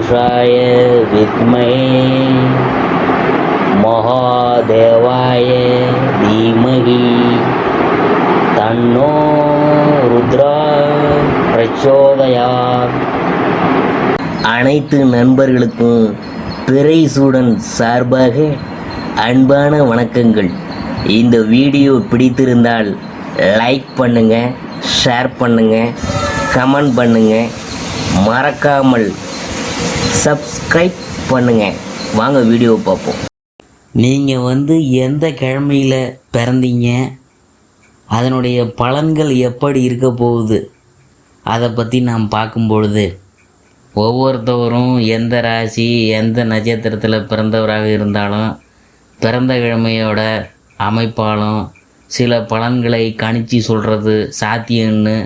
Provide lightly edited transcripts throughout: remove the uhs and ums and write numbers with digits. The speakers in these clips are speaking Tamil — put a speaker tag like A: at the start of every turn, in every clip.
A: पुरुषाय विद्महे महादेवाय धीमहि तन्नो रुद्रा प्रचोदयात्. அனைத்து நண்பர்களுக்கும் பிறைசூடன் சார்பாக அன்பான வணக்கங்கள். இந்த வீடியோ பிடித்திருந்தால் லைக் பண்ணுங்கள், ஷேர் பண்ணுங்கள், கமெண்ட் பண்ணுங்கள், மறக்காமல் சப்ஸ்கிரைப் பண்ணுங்கள். வாங்க வீடியோ பார்ப்போம். நீங்கள் எந்த கிழமையில் பிறந்தீங்க, அதனுடைய பலன்கள் எப்படி இருக்க போகுது, அதை பற்றி நாம் பார்க்கும்பொழுது ஒவ்வொருத்தவரும் எந்த ராசி எந்த நட்சத்திரத்தில் பிறந்தவராக இருந்தாலும் பிறந்த கிழமையோட அமைப்பாலும் சில பலன்களை கணிச்சு சொல்கிறது சாத்தியம்னு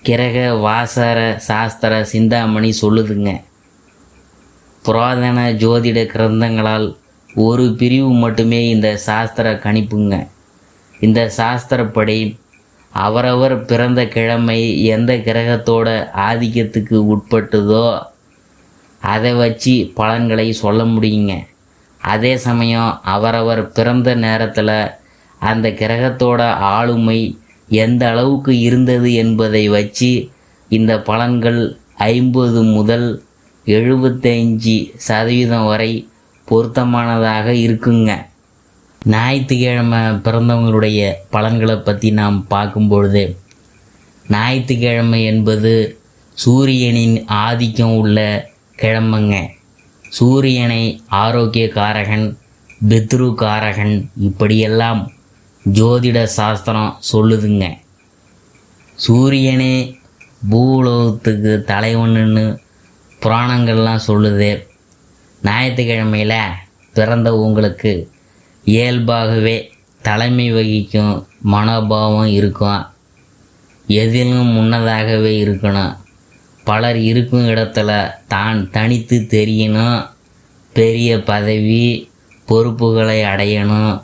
A: கிரக வாசர சாஸ்திர சிந்தாமணி சொல்லுதுங்க. புராதன ஜோதிட கிரந்தங்களால் ஒரு பிரிவு மட்டுமே இந்த சாஸ்திர கணிப்புங்க. இந்த சாஸ்திரப்படி அவரவர் பிறந்த கிழமை எந்த கிரகத்தோட ஆதிக்கத்துக்கு உட்பட்டதோ அதை வச்சு பலன்களை சொல்ல முடியுங்க. அதே சமயம் அவரவர் பிறந்த நேரத்தில் அந்த கிரகத்தோட ஆளுமை எந்த அளவுக்கு இருந்தது என்பதை வச்சு இந்த பலன்கள் 50 முதல் 75% வரை பொருத்தமானதாக இருக்குங்க. ஞாயிற்றுக்கிழமை பிறந்தவங்களுடைய பலன்களை பற்றி நாம் பார்க்கும்பொழுது, ஞாயிற்றுக்கிழமை என்பது சூரியனின் ஆதிக்கம் உள்ள கிழமைங்க. சூரியனை ஆரோக்கியக்காரகன், பித்ருக்காரகன் இப்படியெல்லாம் ஜோதிட சாஸ்திரம் சொல்லுதுங்க. சூரியனே பூலோகத்துக்கு தலைவனுன்னு புராணங்கள்லாம் சொல்லுது. ஞாயிற்றுக்கிழமையில் பிறந்த உங்களுக்கு இயல்பாகவே தலைமை வகிக்கும் மனோபாவம் இருக்கும். எதிலும் முன்னதாகவே இருக்கணும். பலர் இருக்கும் இடத்துல தான் தனித்து தெரியணும். பெரிய பதவி பொறுப்புகளை அடையணும்.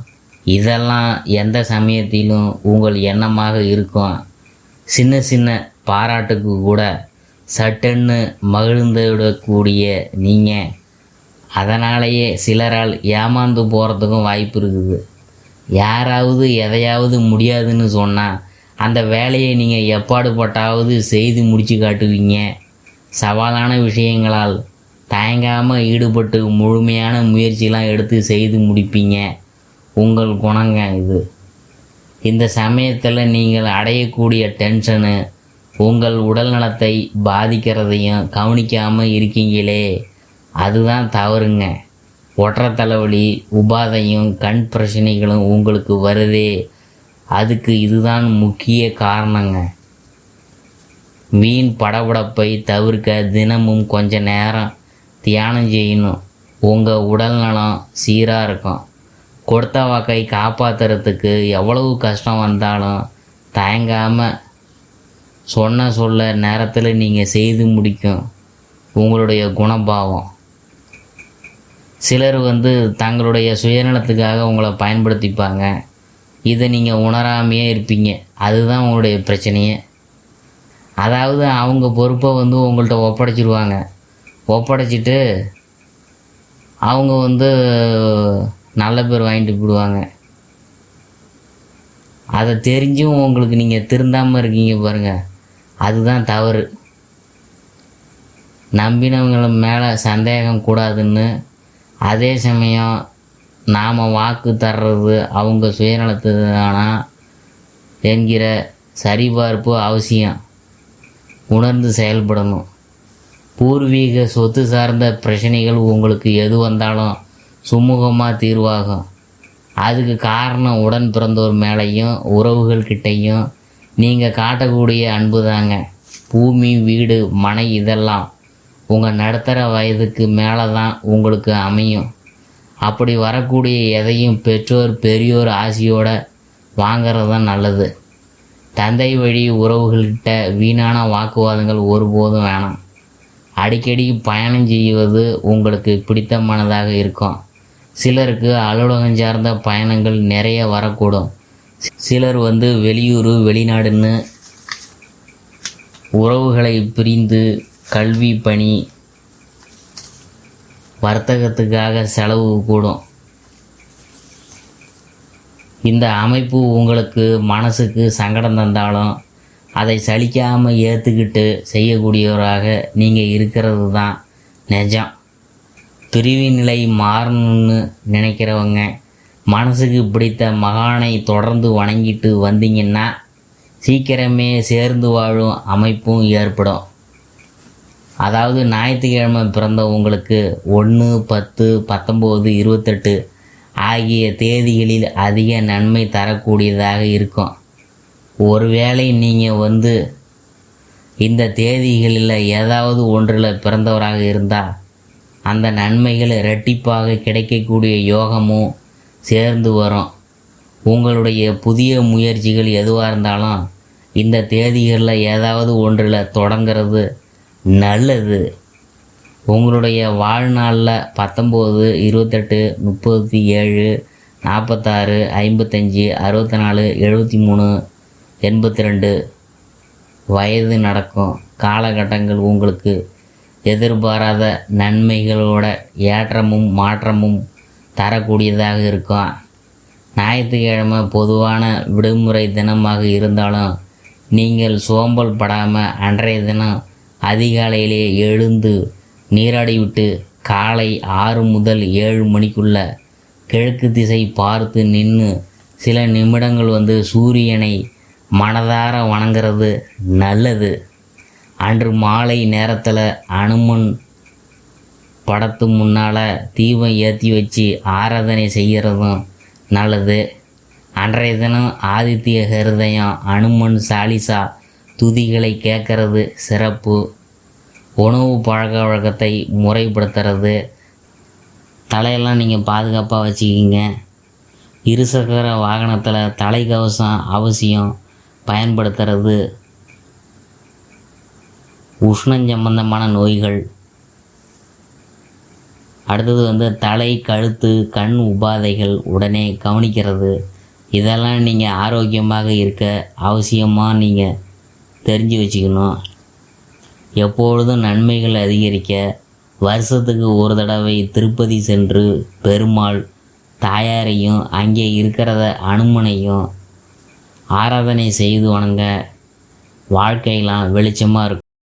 A: இதெல்லாம் எந்த சமயத்திலும் உங்கள் எண்ணமாக இருக்கும். சின்ன சின்ன பாராட்டுக்கு கூட சட்டென்னு மகிழ்ந்து விடக்கூடிய நீங்கள் அதனாலேயே சிலரால் ஏமாந்து போகிறதுக்கும் வாய்ப்பு இருக்குது. யாராவது எதையாவது முடியாதுன்னு சொன்னால் அந்த வேலையை நீங்கள் எப்பாடுபட்டாவது செய்து முடித்து காட்டுவீங்க. சவாலான விஷயங்களால் தயங்காமல் ஈடுபட்டு முழுமையான முயற்சிலாம் எடுத்து செய்து முடிப்பீங்க. உங்கள் குணங்க இது. இந்த சமயத்தில் நீங்கள் அடையக்கூடிய டென்ஷனு உங்கள் உடல் நலத்தை பாதிக்கிறதையும் கவனிக்காமல் இருக்கீங்களே, அதுதான் தவறுங்க. ஒற்றை தலைவலி, உபாதையும் கண் பிரச்சனைகளும் உங்களுக்கு வருதே, அதுக்கு இதுதான் முக்கிய காரணங்க. வீண் படபடப்பை தவிர்க்க தினமும் கொஞ்ச நேரம் தியானம் செய்யணும். உங்கள் உடல் நலம் சீராக இருக்கும். கொடுத்த வாக்கை காப்பாற்றுறதுக்கு எவ்வளவு கஷ்டம் வந்தாலும் தயங்காமல் சொல்ல நேரத்தில் நீங்கள் செய்து முடிக்கும் உங்களுடைய குணபாவம். சிலர் தங்களுடைய சுயநலத்துக்காக உங்களை பயன்படுத்திப்பாங்க. இதை நீங்கள் உணராமையே இருப்பீங்க. அதுதான் உங்களுடைய பிரச்சனையே. அதாவது அவங்க பொறுப்பை உங்கள்கிட்ட ஒப்படைச்சிருவாங்க. ஒப்படைச்சிட்டு அவங்க நல்ல பேர் வாங்கிட்டு போயிடுவாங்க. அதை தெரிஞ்சும் உங்களுக்கு நீங்கள் திருந்தாமல் இருக்கீங்க பாருங்கள், அதுதான் தவறு. நம்பினவங்கள மேலே சந்தேகம் கூடாதுன்னு, அதே சமயம் நாம் வாக்கு தர்றது அவங்க சுயநலத்துதானா என்கிற சரிபார்ப்பு அவசியம். உணர்ந்து செயல்படணும். பூர்வீக சொத்து சார்ந்த பிரச்சனைகள் உங்களுக்கு எது வந்தாலும் சுமூகமாக தீர்வாகும். அதுக்கு காரணம் உடன் பிறந்தோர் மேலேயும் உறவுகள்கிட்டையும் நீங்கள் காட்டக்கூடிய அன்பு தாங்க. பூமி, வீடு, மனை இதெல்லாம் உங்கள் நடுத்தர வயதுக்கு மேலே தான் உங்களுக்கு அமையும். அப்படி வரக்கூடிய எதையும் பெற்றோர் பெரியோர் ஆசையோடு வாங்கிறது தான் நல்லது. தந்தை வழி உறவுகள்கிட்ட வீணான வாக்குவாதங்கள் ஒருபோதும் வேணாம். அடிக்கடி பயணம் செய்வது உங்களுக்கு பிடித்தமானதாக இருக்கும். சிலருக்கு அலுவலகம் சார்ந்த பயணங்கள் நிறைய வரக்கூடும். சிலர் வெளியூர் வெளிநாடுன்னு உறவுகளை பிரிந்து கல்வி பணி வர்த்தகத்துக்காக செலவு கூடும். இந்த அமைப்பு உங்களுக்கு மனசுக்கு சங்கடம் தந்தாலும் அதை சலிக்காமல் ஏற்றுக்கிட்டு செய்யக்கூடியவராக நீங்கள் இருக்கிறது தான் நிஜம். பிரிவு நிலை மாறணும்னு நினைக்கிறவங்க மனசுக்கு பிடித்த மகானை தொடர்ந்து வணங்கிட்டு வந்தீங்கன்னா சீக்கிரமே சேர்ந்து வாழும் அமைப்பும் ஏற்படும். அதாவது ஞாயிற்றுக்கிழமை பிறந்த உங்களுக்கு 1, 10, 19, 28 ஆகிய தேதிகளில் அதிக நன்மை தரக்கூடியதாக இருக்கும். ஒருவேளை நீங்கள் இந்த தேதிகளில் ஏதாவது ஒன்றில் பிறந்தவராக இருந்தால் அந்த நன்மைகள் இரட்டிப்பாக கிடைக்கக்கூடிய யோகமும் சேர்ந்து வரும். உங்களுடைய புதிய முயற்சிகள் எதுவாக இருந்தாலும் இந்த தேதிகளில் ஏதாவது ஒன்றில் தொடங்கிறது நல்லது. உங்களுடைய வாழ்நாளில் 19, 28, 37, 46, 55, 64, 73, 82 வயது நடக்கும் காலகட்டங்கள் உங்களுக்கு எதிர்பாராத நன்மைகளோட ஏற்றமும் மாற்றமும் தரக்கூடியதாக இருக்கும். ஞாயிற்றுக்கிழமை பொதுவான விடுமுறை தினமாக இருந்தாலும் நீங்கள் சோம்பல் படாமல் அன்றைய தினம் அதிகாலையிலே எழுந்து நீராடிவிட்டு காலை 6 முதல் 7 மணிக்குள்ள கிழக்கு திசை பார்த்து நின்று சில நிமிடங்கள் சூரியனை மனதார வணங்குறது நல்லது. அன்று மாலை நேரத்தில் அனுமன் படத்து முன்னால் தீபம் ஏற்றி வச்சு ஆராதனை செய்கிறதும் நல்லது. அன்றைய தினம் ஆதித்ய ஹிருதயம் அனுமன் சாலிசா துதிகளை கேட்கறது சிறப்பு. உணவு பழக்க வழக்கத்தை முறைப்படுத்துறது. தலையெல்லாம் நீங்கள் பாதுகாப்பாக வச்சுக்கிங்க. இருசக்கர வாகனத்தில் தலைக்கவசம் அவசியம் பயன்படுத்துறது. உஷ்ணம் சம்பந்தமான நோய்கள். அடுத்தது தலை, கழுத்து, கண் உபாதைகள் உடனே கவனிக்கிறது. இதெல்லாம் நீங்கள் ஆரோக்கியமாக இருக்க அவசியமாக நீங்கள் தெரிஞ்சு வச்சுக்கணும். எப்பொழுதும் நன்மைகள் அதிகரிக்க வருஷத்துக்கு ஒரு தடவை திருப்பதி சென்று பெருமாள் தாயாரையும் அங்கே இருக்கிறத அனுமனையும் ஆராதனை செய்து வணங்க வாழ்க்கையெல்லாம் வெளிச்சமாக இருக்கும்.